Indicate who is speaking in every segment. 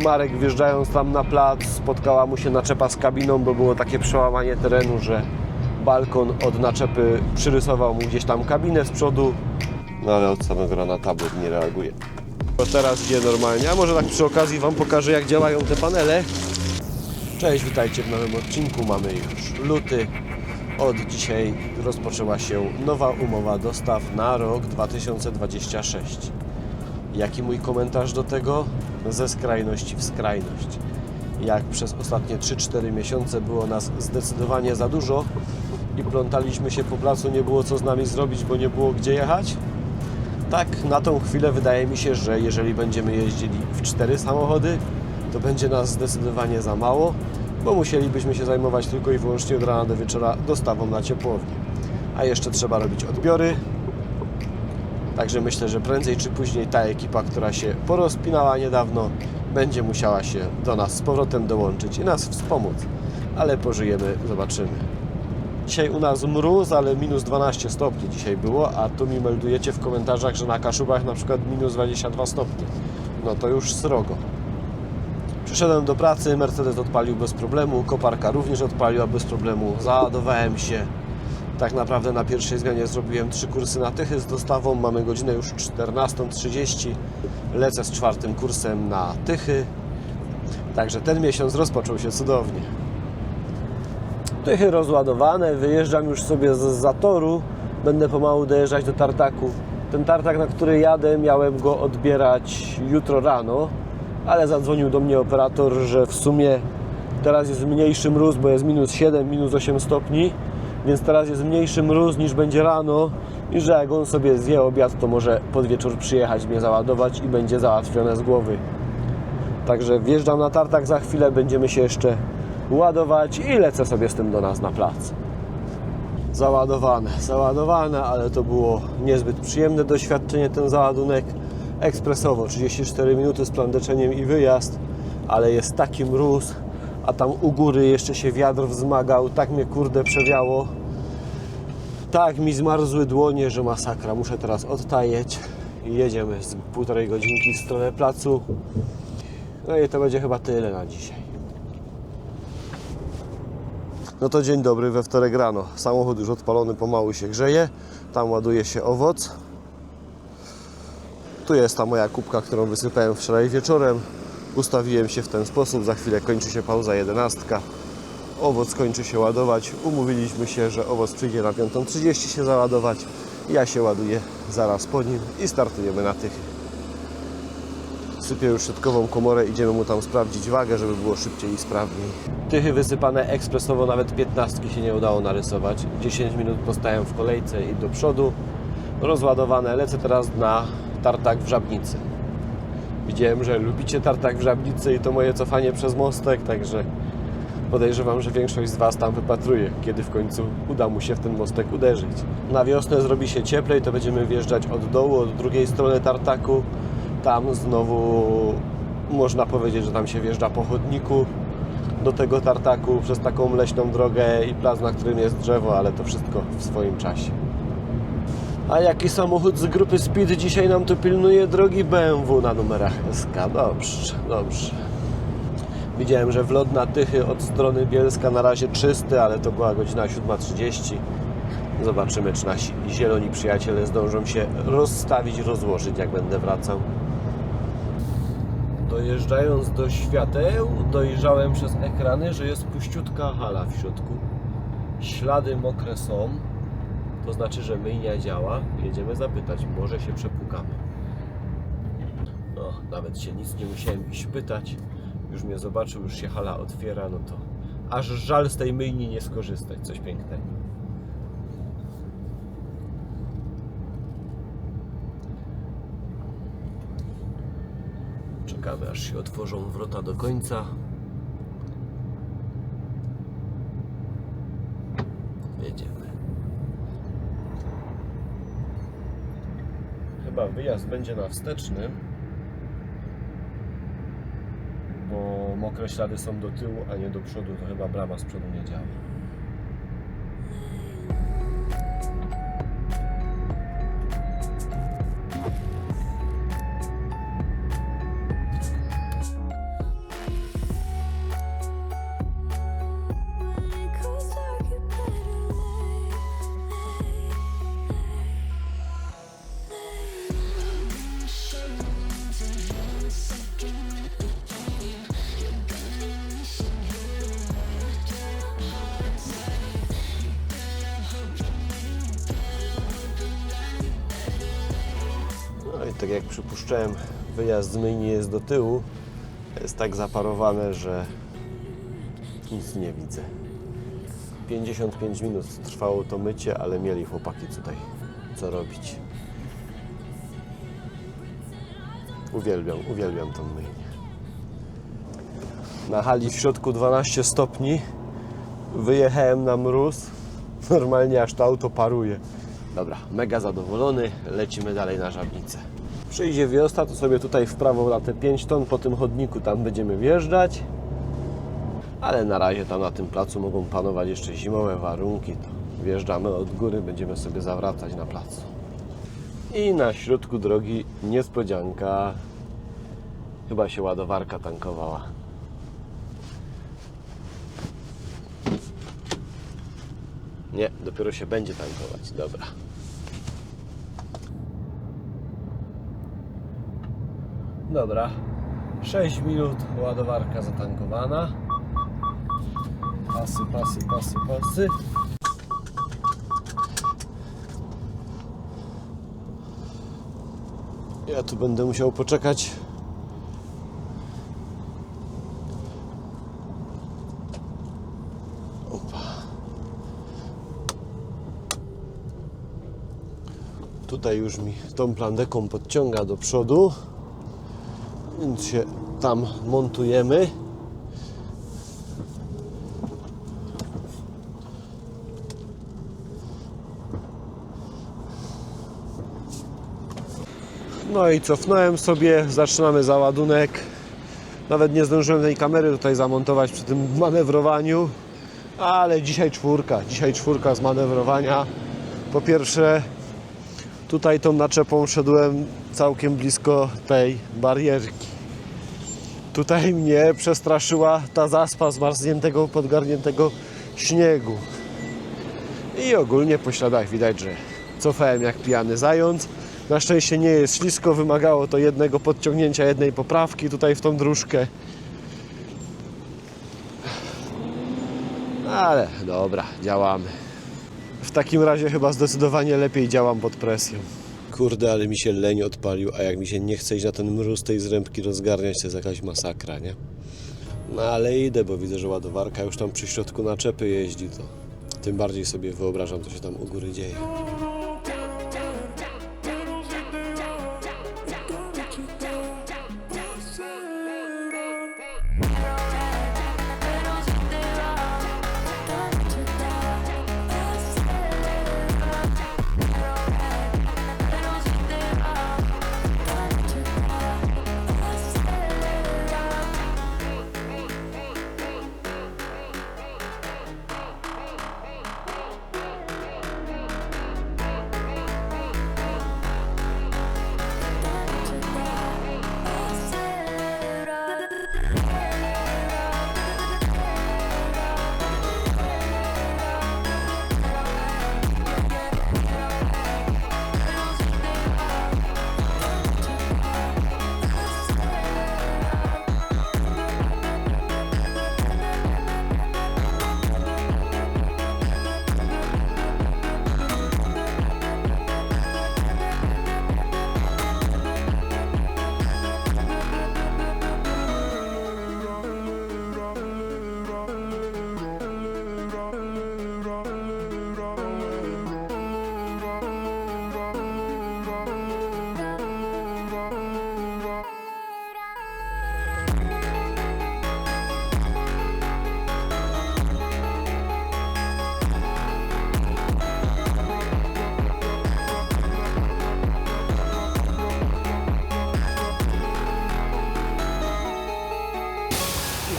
Speaker 1: Marek, wjeżdżając tam na plac, spotkała mu się naczepa z kabiną, bo było takie przełamanie terenu, że balkon od naczepy przyrysował mu gdzieś tam kabinę z przodu. No ale od samego rana tablet nie reaguje. Bo teraz idzie normalnie, a może tak przy okazji Wam pokażę, jak działają te panele. Cześć, witajcie w nowym odcinku. Mamy już luty. Od dzisiaj rozpoczęła się nowa umowa dostaw na rok 2026. Jaki mój komentarz do tego? Ze skrajności w skrajność. Jak przez ostatnie 3-4 miesiące było nas zdecydowanie za dużo i plątaliśmy się po placu, nie było co z nami zrobić, bo nie było gdzie jechać. Tak, na tą chwilę wydaje mi się, że jeżeli będziemy jeździli w 4 samochody, to będzie nas zdecydowanie za mało, bo musielibyśmy się zajmować tylko i wyłącznie od rana do wieczora dostawą na ciepłownię. A jeszcze trzeba robić odbiory. Także myślę, że prędzej czy później ta ekipa, która się porozpinała niedawno, będzie musiała się do nas z powrotem dołączyć i nas wspomóc. Ale pożyjemy, zobaczymy. Dzisiaj u nas mróz, ale minus 12 stopni dzisiaj było, a tu mi meldujecie w komentarzach, że na Kaszubach na przykład minus 22 stopnie. No to już srogo. Przyszedłem do pracy, Mercedes odpalił bez problemu, koparka również odpaliła bez problemu, załadowałem się. Tak naprawdę na pierwszej zmianie zrobiłem 3 kursy na Tychy z dostawą, mamy godzinę już 14:30, lecę z 4. kursem na Tychy. Także ten miesiąc rozpoczął się cudownie. Tychy rozładowane, wyjeżdżam już sobie z zatoru, będę pomału dojeżdżać do tartaku. Ten tartak, na który jadę, miałem go odbierać jutro rano, ale zadzwonił do mnie operator, że w sumie teraz jest mniejszy mróz, bo jest minus 7, minus 8 stopni, więc teraz jest mniejszy mróz niż będzie rano i że jak on sobie zje obiad, to może pod wieczór przyjechać mnie załadować i będzie załatwione z głowy. Także wjeżdżam na tartak, za chwilę będziemy się jeszcze ładować i lecę sobie z tym do nas na plac. Załadowane, ale to było niezbyt przyjemne doświadczenie, ten załadunek. Ekspresowo, 34 minuty z plandeczeniem i wyjazd, ale jest taki mróz, a tam u góry jeszcze się wiatr wzmagał, tak mnie kurde przewiało, tak mi zmarzły dłonie, że masakra. Muszę teraz odtajeć i jedziemy z 1,5 godzinki w stronę placu. No i to będzie chyba tyle na dzisiaj. No to dzień dobry, we wtorek rano. Samochód już odpalony, pomału się grzeje. Tam ładuje się owoc. Tu jest ta moja kubka, którą wysypałem wczoraj wieczorem. Ustawiłem się w ten sposób. Za chwilę kończy się pauza 11. Owoc kończy się ładować. Umówiliśmy się, że owoc przyjdzie na 5:30 się załadować. Ja się ładuję zaraz po nim i startujemy na Tychy. Sypię już środkową komorę, idziemy mu tam sprawdzić wagę, żeby było szybciej i sprawniej. Tychy wysypane ekspresowo, nawet 15 się nie udało narysować. 10 minut postałem w kolejce i do przodu. Rozładowane, lecę teraz na tartak w Żabnicy. Widziałem, że lubicie tartak w Żabnicy i to moje cofanie przez mostek, także podejrzewam, że większość z Was tam wypatruje, kiedy w końcu uda mu się w ten mostek uderzyć. Na wiosnę zrobi się cieplej, to będziemy wjeżdżać od dołu, od drugiej strony tartaku. Tam znowu można powiedzieć, że tam się wjeżdża po chodniku do tego tartaku przez taką leśną drogę i plac, na którym jest drzewo, ale to wszystko w swoim czasie. A jaki samochód z grupy Speed dzisiaj nam tu pilnuje? Drogi BMW na numerach SK. Dobrze, dobrze. Widziałem, że wlot na Tychy od strony Bielska na razie czysty, ale to była godzina 7:30. Zobaczymy, czy nasi zieloni przyjaciele zdążą się rozstawić, rozłożyć, jak będę wracał. Dojeżdżając do świateł, dojrzałem przez ekrany, że jest puściutka hala w środku. Ślady mokre są. To znaczy, że myjnia działa. Jedziemy zapytać, może się przepukamy. No, nawet się nic nie musiałem iść pytać. Już mnie zobaczył, już się hala otwiera, no to aż żal z tej myjni nie skorzystać. Coś pięknego. Czekamy, aż się otworzą wrota do końca. Jedziemy. Chyba wyjazd będzie na wstecznym, bo mokre ślady są do tyłu, a nie do przodu. To chyba brama z przodu nie działa. tak jak przypuszczałem, wyjazd z myjni jest do tyłu. Jest tak zaparowane, że nic nie widzę. 55 minut trwało to mycie, ale mieli chłopaki tutaj co robić. Uwielbiam tą myjnię. Na hali w środku 12 stopni. Wyjechałem na mróz. Normalnie aż to auto paruje. Dobra, mega zadowolony. Lecimy dalej na Żabnicę. Przyjdzie wiosna, to sobie tutaj w prawo na te 5 ton po tym chodniku tam będziemy wjeżdżać. Ale na razie tam na tym placu mogą panować jeszcze zimowe warunki. To wjeżdżamy od góry, będziemy sobie zawracać na placu. I na środku drogi niespodzianka. Chyba się ładowarka tankowała. Nie, dopiero się będzie tankować. Dobra. Dobra. 6 minut, ładowarka zatankowana. Pasy. Ja tu będę musiał poczekać. Opa. Tutaj już mi tą plandeką podciąga do przodu, więc się tam montujemy. No i cofnąłem sobie, zaczynamy załadunek. Nawet nie zdążyłem tej kamery tutaj zamontować przy tym manewrowaniu, ale dzisiaj czwórka z manewrowania. Po pierwsze, tutaj tą naczepą szedłem całkiem blisko tej barierki. Tutaj mnie przestraszyła ta zaspa zmarzniętego, podgarniętego śniegu. I ogólnie po śladach widać, że cofałem jak pijany zając. Na szczęście nie jest ślisko, wymagało to jednego podciągnięcia, jednej poprawki tutaj w tą dróżkę. Ale dobra, działamy. W takim razie chyba zdecydowanie lepiej działam pod presją. Kurde, ale mi się leń odpalił, a jak mi się nie chce iść na ten mróz tej zrębki rozgarniać, to jest jakaś masakra, nie? No ale idę, bo widzę, że ładowarka już tam przy środku naczepy jeździ, to tym bardziej sobie wyobrażam, co się tam u góry dzieje.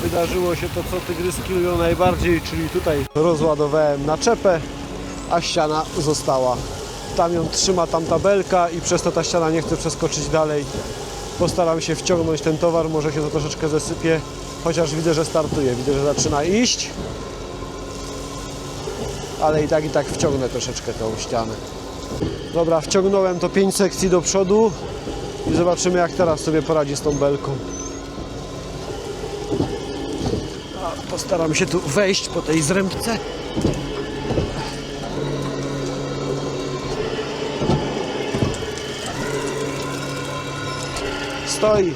Speaker 1: Wydarzyło się to, co tygryski lubią najbardziej, czyli tutaj rozładowałem naczepę, a ściana została. Tam ją trzyma tamta belka i przez to ta ściana nie chce przeskoczyć dalej. Postaram się wciągnąć ten towar, może się to troszeczkę zasypie, chociaż widzę, że startuje, widzę, że zaczyna iść. Ale i tak wciągnę troszeczkę tą ścianę. Dobra, wciągnąłem to 5 sekcji do przodu i zobaczymy, jak teraz sobie poradzi z tą belką. Postaram się tu wejść po tej zrębce. stoi.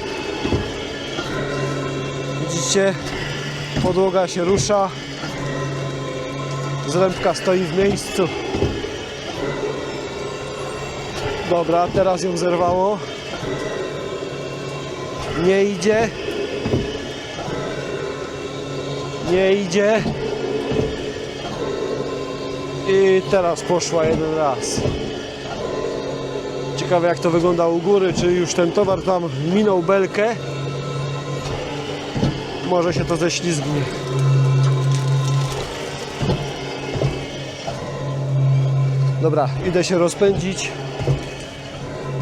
Speaker 1: Widzicie? Podłoga się rusza. Zrębka stoi w miejscu. Dobra, teraz ją zerwało. Nie idzie. Nie idzie. I teraz poszła jeden raz. Ciekawe jak to wygląda u góry, czy już ten towar tam minął belkę. Może się to ześlizgnie. Dobra, idę się rozpędzić.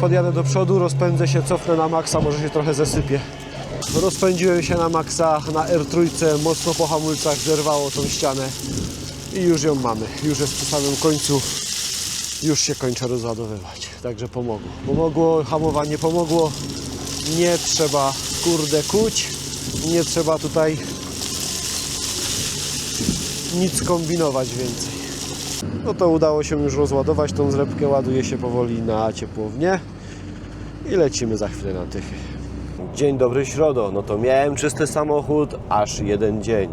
Speaker 1: Podjadę do przodu, rozpędzę się, cofnę na maksa, może się trochę zesypie. Rozpędziłem się na maksa, na R3, mocno po hamulcach zerwało tą ścianę i już ją mamy. Już jest przy samym końcu, już się kończę rozładowywać. Także pomogło. Pomogło, hamowanie pomogło. Nie trzeba, kurde, kuć. Nie trzeba tutaj nic kombinować więcej. No to udało się już rozładować tą zrębkę, ładuje się powoli na ciepłownię i lecimy za chwilę na Tychy. Dzień dobry, środo. No to miałem czysty samochód aż jeden dzień.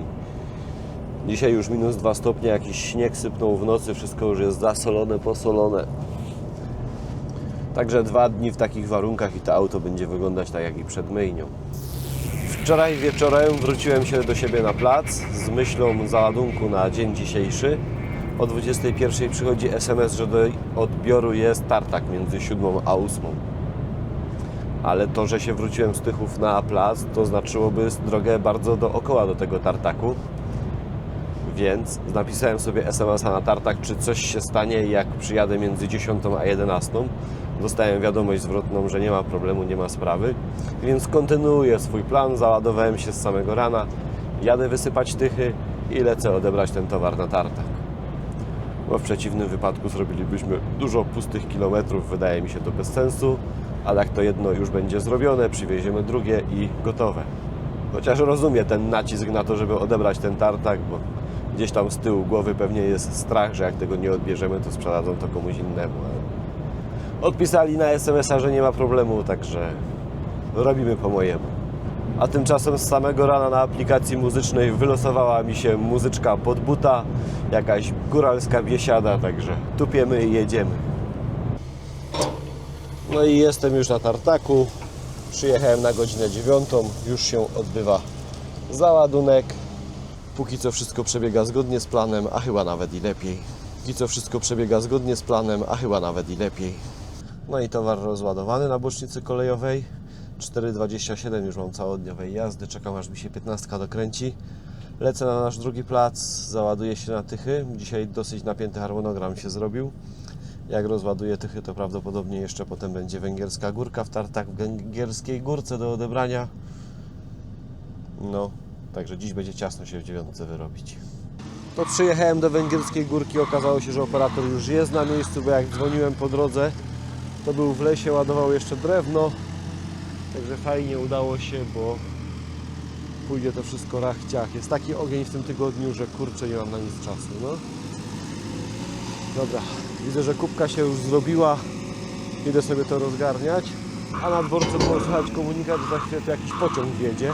Speaker 1: Dzisiaj już minus 2 stopnie, jakiś śnieg sypnął w nocy, wszystko już jest zasolone, posolone. Także 2 dni w takich warunkach i to auto będzie wyglądać tak jak i przed myjnią. Wczoraj wieczorem wróciłem się do siebie na plac z myślą załadunku na dzień dzisiejszy. O 21:00 przychodzi SMS, że do odbioru jest tartak między 7 a 8. Ale to, że się wróciłem z Tychów na plac, to znaczyłoby drogę bardzo dookoła do tego tartaku. Więc napisałem sobie SMS-a na tartak, czy coś się stanie, jak przyjadę między 10 a 11. Dostałem wiadomość zwrotną, że nie ma problemu, nie ma sprawy. Więc kontynuuję swój plan, załadowałem się z samego rana, jadę wysypać Tychy i lecę odebrać ten towar na tartak. Bo w przeciwnym wypadku zrobilibyśmy dużo pustych kilometrów, wydaje mi się to bez sensu, ale jak to jedno już będzie zrobione, przywieziemy drugie i gotowe. Chociaż rozumiem ten nacisk na to, żeby odebrać ten tartak, bo gdzieś tam z tyłu głowy pewnie jest strach, że jak tego nie odbierzemy, to sprzedadzą to komuś innemu. Odpisali na SMS-a, że nie ma problemu, także robimy po mojemu. A tymczasem z samego rana na aplikacji muzycznej wylosowała mi się muzyczka pod buta, jakaś góralska biesiada, także tupiemy i jedziemy. No i jestem już na tartaku. Przyjechałem na godzinę 9, już się odbywa załadunek. Póki co wszystko przebiega zgodnie z planem, a chyba nawet i lepiej. Póki co wszystko przebiega zgodnie z planem, a chyba nawet i lepiej. No i towar rozładowany na bocznicy kolejowej. 4,27 już mam całodniowej jazdy, czekam aż mi się 15 dokręci. Lecę na nasz drugi plac, załaduję się na Tychy. Dzisiaj dosyć napięty harmonogram się zrobił. Jak rozładuję Tychy, to prawdopodobnie jeszcze potem będzie Węgierska Górka w tartak w Węgierskiej Górce do odebrania. No, także dziś będzie ciasno się w 9 wyrobić. To przyjechałem do Węgierskiej Górki, okazało się, że operator już jest na miejscu, bo jak dzwoniłem po drodze, to był w lesie, ładował jeszcze drewno. Także fajnie udało się, bo pójdzie to wszystko rach-ciach. Jest taki ogień w tym tygodniu, że kurczę, nie mam na nic czasu. No. Dobra, widzę, że kubka się już zrobiła. Idę sobie to rozgarniać. A na dworcu było słychać komunikat, że za chwilę to jakiś pociąg wjedzie.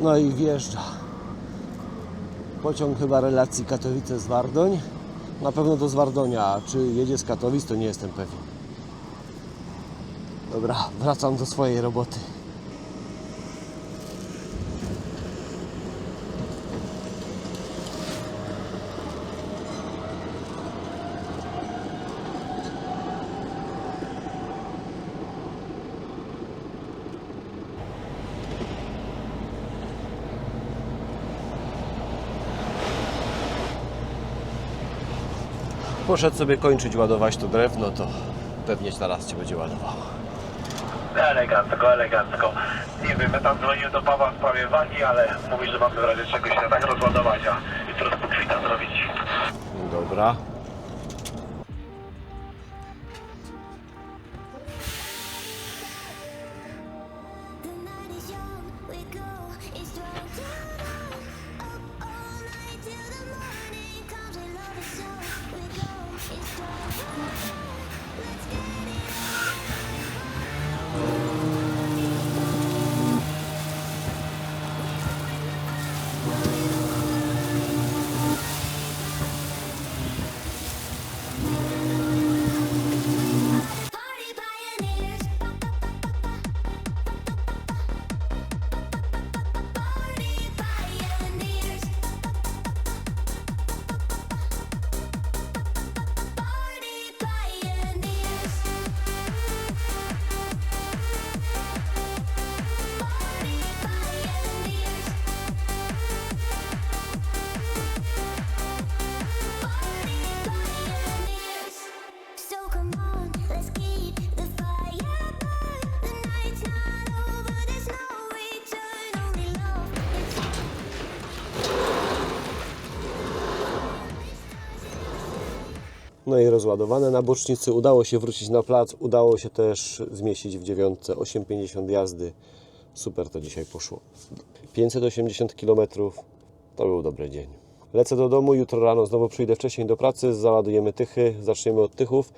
Speaker 1: No i wjeżdża. Pociąg chyba relacji Katowice-Zwardoń. Na pewno do Zwardonia, a czy jedzie z Katowic, to nie jestem pewien. Dobra, wracam do swojej roboty. Poszedł sobie kończyć ładować to drewno, to pewnie zaraz Cię będzie ładowało.
Speaker 2: Elegancko, elegancko. Nie wiem, ja tam dzwonił do Pawła w sprawie wagi, ale mówi, że mamy w razie czegoś się tak rozładować, a jutro spókwita zrobić.
Speaker 1: Dobra. No i rozładowane na bocznicy. Udało się wrócić na plac. Udało się też zmieścić w 9. 8,50 jazdy. Super to dzisiaj poszło. 580 km. To był dobry dzień. Lecę do domu. Jutro rano znowu przyjdę wcześniej do pracy. Załadujemy tychy. Zaczniemy od tychów.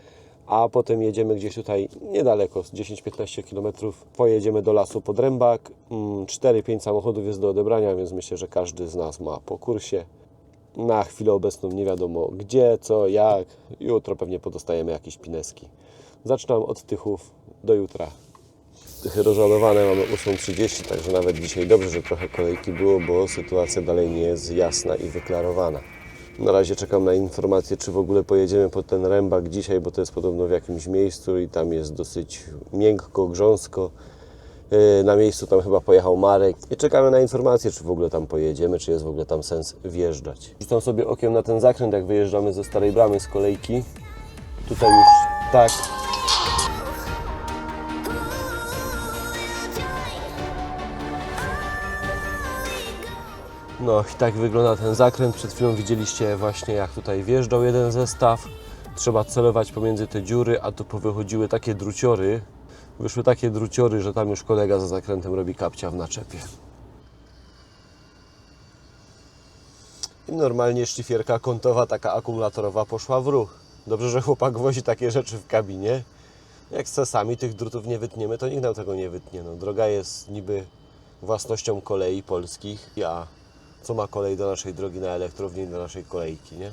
Speaker 1: A potem jedziemy gdzieś tutaj niedaleko, 10-15 km. Pojedziemy do lasu pod Rębak. 4-5 samochodów jest do odebrania, więc myślę, że każdy z nas ma po kursie. Na chwilę obecną nie wiadomo gdzie, co, jak. Jutro pewnie podostajemy jakieś pineski. Zaczynam od tychów do jutra. Tychy rozładowane mamy 8:30, także nawet dzisiaj dobrze, że trochę kolejki było, bo sytuacja dalej nie jest jasna i wyklarowana. Na razie czekam na informację, czy w ogóle pojedziemy pod ten Rębak dzisiaj, bo to jest podobno w jakimś miejscu i tam jest dosyć miękko, grząsko. Na miejscu tam chyba pojechał Marek i czekamy na informację, czy w ogóle tam pojedziemy, czy jest w ogóle tam sens wjeżdżać. Rzucam sobie okiem na ten zakręt, jak wyjeżdżamy ze Starej Bramy z kolejki. Tutaj już tak. No i tak wygląda ten zakręt. Przed chwilą widzieliście właśnie, jak tutaj wjeżdżał jeden zestaw. Trzeba celować pomiędzy te dziury, a tu powychodziły takie druciory. Wyszły takie druciory, że tam już kolega za zakrętem robi kapcia w naczepie. I normalnie szlifierka kątowa, taka akumulatorowa, poszła w ruch. Dobrze, że chłopak wozi takie rzeczy w kabinie. Jak sami tych drutów nie wytniemy, to nikt nam tego nie wytnie. No, droga jest niby własnością kolei polskich, a co ma kolej do naszej drogi na elektrowni, do naszej kolejki, nie?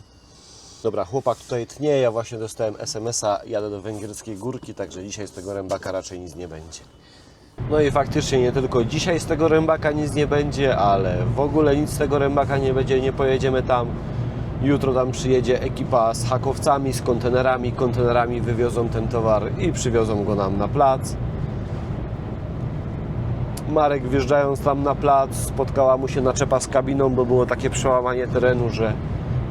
Speaker 1: Dobra, chłopak tutaj tnie, ja właśnie dostałem SMS-a, jadę do Węgierskiej Górki, także dzisiaj z tego Rębaka raczej nic nie będzie. No i faktycznie nie tylko dzisiaj z tego Rębaka nic nie będzie, ale w ogóle nic z tego Rębaka nie będzie, nie pojedziemy tam. Jutro tam przyjedzie ekipa z hakowcami, z kontenerami. Kontenerami wywiozą ten towar i przywiozą go nam na plac. Marek, wjeżdżając tam na plac, spotkała mu się naczepa z kabiną, bo było takie przełamanie terenu, że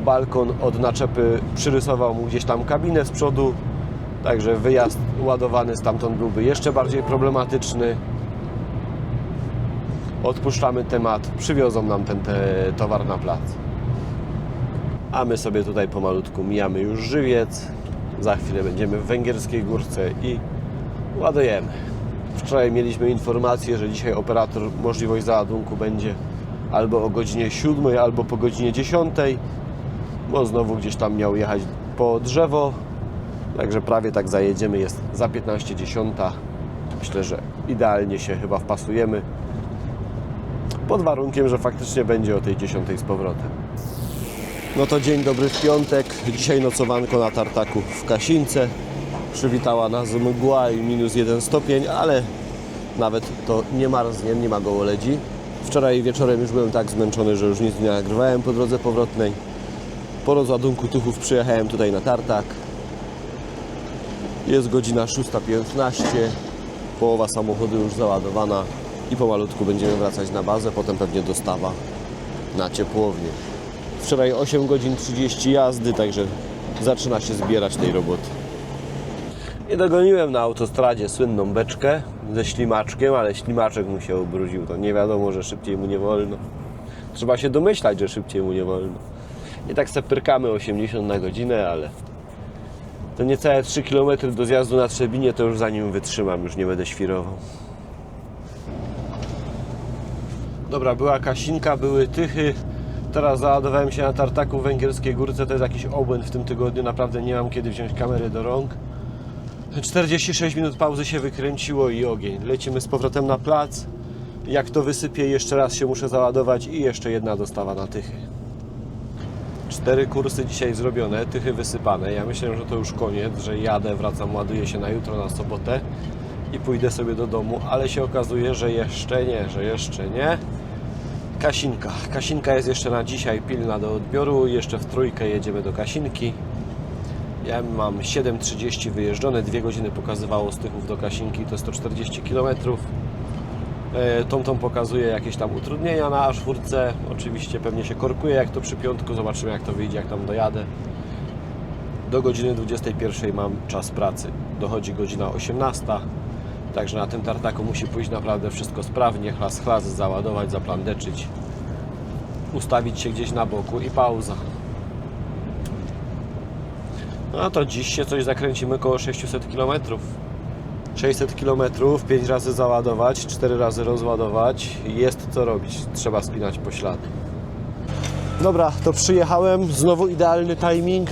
Speaker 1: balkon od naczepy przyrysował mu gdzieś tam kabinę z przodu. Także wyjazd ładowany stamtąd byłby jeszcze bardziej problematyczny. Odpuszczamy temat, przywiozą nam ten towar na plac. A my sobie tutaj pomalutku mijamy już Żywiec. Za chwilę będziemy w Węgierskiej Górce i ładujemy. Wczoraj mieliśmy informację, że dzisiaj operator możliwość załadunku będzie albo o godzinie 7, albo po godzinie 10, bo znowu gdzieś tam miał jechać po drzewo. Także prawie tak zajedziemy, jest za 15:10. Myślę, że idealnie się chyba wpasujemy. Pod warunkiem, że faktycznie będzie o tej 10 z powrotem. No to dzień dobry w piątek. Dzisiaj nocowanko na tartaku w Kasince. Przywitała nas mgła i -1 stopień, ale nawet to nie marznie, nie ma gołoledzi. Wczoraj wieczorem już byłem tak zmęczony, że już nic nie nagrywałem po drodze powrotnej. Po rozładunku tychów przyjechałem tutaj na tartak. Jest godzina 6:15. Połowa samochodu już załadowana i pomalutku będziemy wracać na bazę, potem pewnie dostawa na ciepłownię. Wczoraj 8 godzin 30 jazdy, także zaczyna się zbierać tej roboty. I dogoniłem na autostradzie słynną beczkę ze ślimaczkiem, ale ślimaczek mu się ubrudził. To nie wiadomo, że szybciej mu nie wolno. Trzeba się domyślać, że szybciej mu nie wolno. I tak se pyrkamy 80 na godzinę, ale to niecałe 3 km do zjazdu na Trzebinie, to już za nim wytrzymam, już nie będę świrował. Dobra, była Kasinka, były tychy. Teraz załadowałem się na tartaku w Węgierskiej Górce. To jest jakiś obłęd w tym tygodniu. Naprawdę nie mam kiedy wziąć kamery do rąk. 46 minut pauzy się wykręciło i ogień. Lecimy z powrotem na plac. Jak to wysypie, jeszcze raz się muszę załadować i jeszcze jedna dostawa na tychy. 4 kursy dzisiaj zrobione, tychy wysypane. Ja myślę, że to już koniec, że jadę, wracam, ładuję się na jutro, na sobotę i pójdę sobie do domu, ale się okazuje, że jeszcze nie. Kasinka. Kasinka jest jeszcze na dzisiaj pilna do odbioru. Jeszcze w trójkę jedziemy do Kasinki. Ja mam 7:30 wyjeżdżone. 2 godziny pokazywało z Tychów do Kasinki. To 140 km. TomTom pokazuje jakieś tam utrudnienia na A4. Oczywiście pewnie się korkuje jak to przy piątku. Zobaczymy jak to wyjdzie, jak tam dojadę. Do godziny 21 mam czas pracy. Dochodzi godzina 18. Także na tym tartaku musi pójść naprawdę wszystko sprawnie, chlas, załadować, zaplandeczyć, ustawić się gdzieś na boku i pauza. No to dziś się coś zakręcimy koło 600 km. 600 km, 5 razy załadować, 4 razy rozładować. Jest co robić, trzeba spinać poślady. Dobra, to przyjechałem, znowu idealny timing.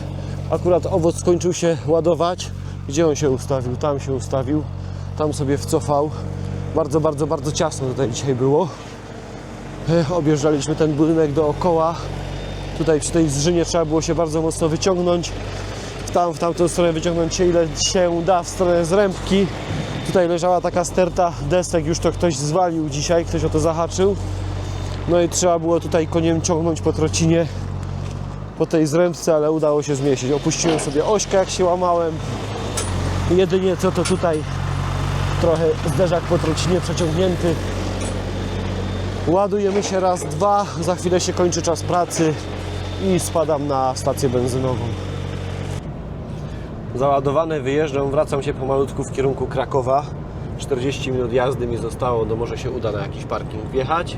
Speaker 1: Akurat owoc skończył się ładować. Gdzie on się ustawił? Tam się ustawił. Tam sobie wcofał. Bardzo ciasno tutaj dzisiaj było. Objeżdżaliśmy ten budynek dookoła. Tutaj przy tej zżynie trzeba było się bardzo mocno wyciągnąć. W tamtą stronę wyciągnąć się ile się da w stronę Zrębki. Tutaj leżała taka sterta desek, już to ktoś zwalił dzisiaj, ktoś o to zahaczył. No i trzeba było tutaj koniem ciągnąć po trocinie, po tej Zrębce, ale udało się zmieścić. Opuściłem sobie ośkę, jak się łamałem. Jedynie co to tutaj trochę zderzak po trocinie przeciągnięty. Ładujemy się raz, dwa, za chwilę się kończy czas pracy i spadam na stację benzynową. Załadowany, wyjeżdżam, wracam się pomalutku w kierunku Krakowa. 40 minut jazdy mi zostało, no może się uda na jakiś parking wjechać.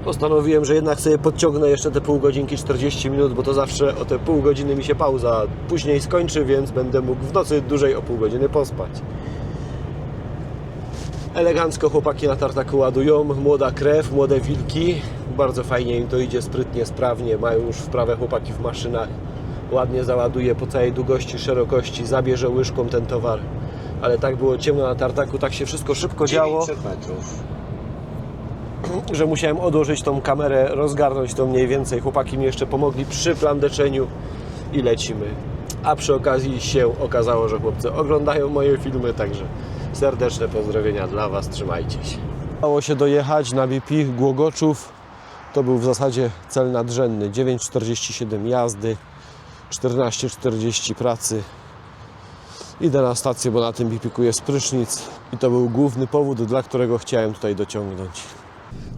Speaker 1: Postanowiłem, że jednak sobie podciągnę jeszcze te pół godzinki, 40 minut, bo to zawsze o te pół godziny mi się pauza później skończy, więc będę mógł w nocy dłużej o pół godziny pospać. Elegancko chłopaki na tartaku ładują, młoda krew, młode wilki. Bardzo fajnie im to idzie, sprytnie, sprawnie, mają już wprawę chłopaki w maszynach. Ładnie załaduje po całej długości, szerokości, zabierze łyżką ten towar. Ale tak było ciemno na tartaku, tak się wszystko szybko działo,
Speaker 3: 900 metrów.
Speaker 1: że musiałem odłożyć tą kamerę, rozgarnąć to mniej więcej. Chłopaki mi jeszcze pomogli przy plandeczeniu i lecimy. A przy okazji się okazało, że chłopcy oglądają moje filmy, także serdeczne pozdrowienia dla Was, trzymajcie się. Udało się dojechać na BP Głogoczów. To był w zasadzie cel nadrzędny. 9,47 jazdy, 14,40 pracy. Idę na stację, bo na tym BP-ku jest prysznic i to był główny powód, dla którego chciałem tutaj dociągnąć.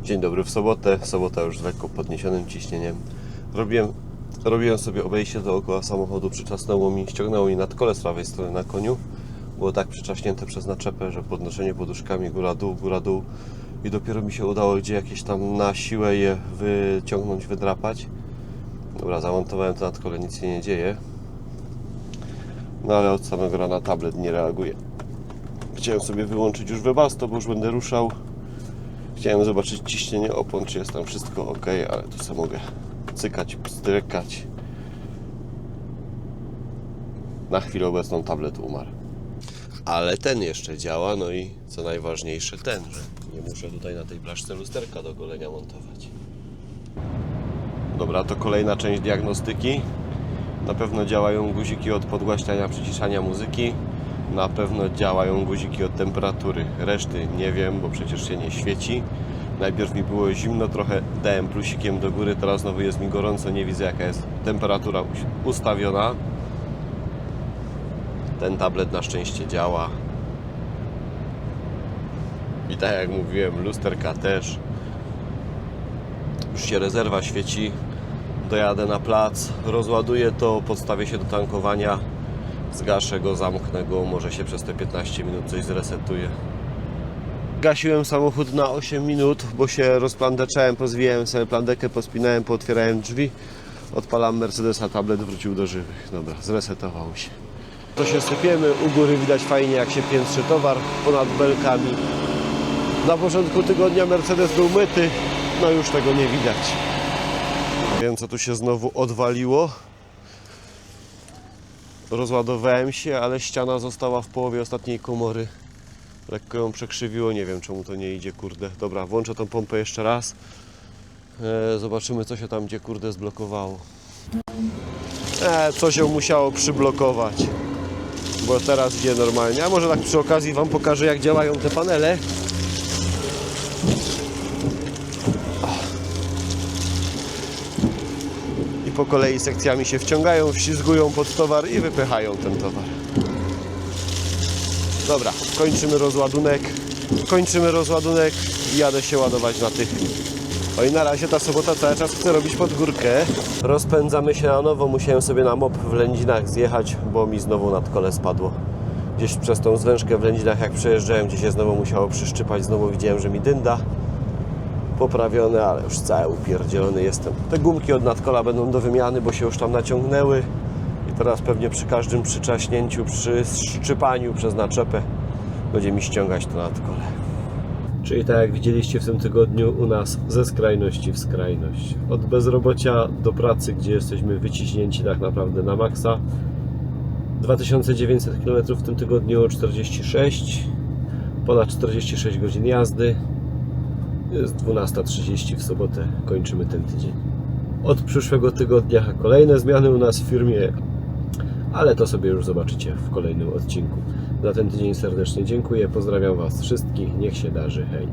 Speaker 1: Dzień dobry w sobotę. Sobota już z lekko podniesionym ciśnieniem. Robiłem sobie obejście dookoła samochodu, przyczasnęło mi, ściągnęło mi nadkole z prawej strony na koniu. Było tak przyczaśnięte przez naczepę, że podnoszenie poduszkami góra dół i dopiero mi się udało gdzie jakieś tam na siłę je wyciągnąć, wydrapać. Dobra, zamontowałem to nadkole, nic się nie dzieje. No ale od samego rana tablet nie reaguje. Chciałem sobie wyłączyć już Webasto, bo już będę ruszał. Chciałem zobaczyć ciśnienie opon, czy jest tam wszystko ok, ale tu sobie mogę cykać, pstrykać. Na chwilę obecną tablet umarł. Ale ten jeszcze działa, no i co najważniejsze ten, że nie muszę tutaj na tej blaszce lusterka do golenia montować. Dobra, to kolejna część diagnostyki. Na pewno działają guziki od podgłaśniania, przyciszania muzyki. Na pewno działają guziki od temperatury. Reszty nie wiem, bo przecież się nie świeci. Najpierw mi było zimno, trochę dałem plusikiem do góry, teraz znowu jest mi gorąco, nie widzę jaka jest temperatura ustawiona. Ten tablet na szczęście działa. I tak jak mówiłem, lusterka też. Już się rezerwa świeci. Dojadę na plac, rozładuję to, podstawię się do tankowania, zgaszę go, zamknę go, może się przez te 15 minut coś zresetuje. Gasiłem samochód na 8 minut, bo się rozplandeczałem, pozwijałem sobie plandekę, pospinałem, pootwierałem drzwi. Odpalam Mercedesa, tablet wrócił do żywych. Dobra, zresetował się. To się sypiemy, u góry widać fajnie jak się piętrzy towar ponad belkami. Na początku tygodnia Mercedes był myty, no już tego nie widać. Wiem co tu się znowu odwaliło. Rozładowałem się, ale ściana została w połowie ostatniej komory. Lekko ją przekrzywiło, nie wiem czemu to nie idzie, kurde. Dobra, włączę tą pompę jeszcze raz. Zobaczymy co się tam gdzie, kurde, zblokowało. Coś ją musiało przyblokować. Bo teraz idzie normalnie. A może tak przy okazji Wam pokażę jak działają te panele. Po kolei sekcjami się wciągają, wślizgują pod towar i wypychają ten towar. Dobra, kończymy rozładunek i jadę się ładować na tych. Oj, na razie ta sobota cały czas chce robić pod górkę. Rozpędzamy się na nowo, musiałem sobie na mop w Lędzinach zjechać, bo mi znowu nadkole spadło. Gdzieś przez tą zwężkę w Lędzinach jak przejeżdżałem, gdzieś się znowu musiało przyszczypać, znowu widziałem, że mi dynda. Poprawione, ale już cały upierdzielony jestem. Te gumki od nadkola będą do wymiany, bo się już tam naciągnęły. I teraz pewnie przy każdym przyczaśnięciu, przy szczypaniu przez naczepę będzie mi ściągać to nadkole. Czyli tak jak widzieliście w tym tygodniu u nas ze skrajności w skrajność. Od bezrobocia do pracy, gdzie jesteśmy wyciśnięci tak naprawdę na maksa. 2900 km w tym tygodniu, 46, ponad 46 godzin jazdy. Jest 12:30 w sobotę, kończymy ten tydzień. Od przyszłego tygodnia kolejne zmiany u nas w firmie, ale to sobie już zobaczycie w kolejnym odcinku. Za ten tydzień serdecznie dziękuję, pozdrawiam Was wszystkich, niech się darzy, hej!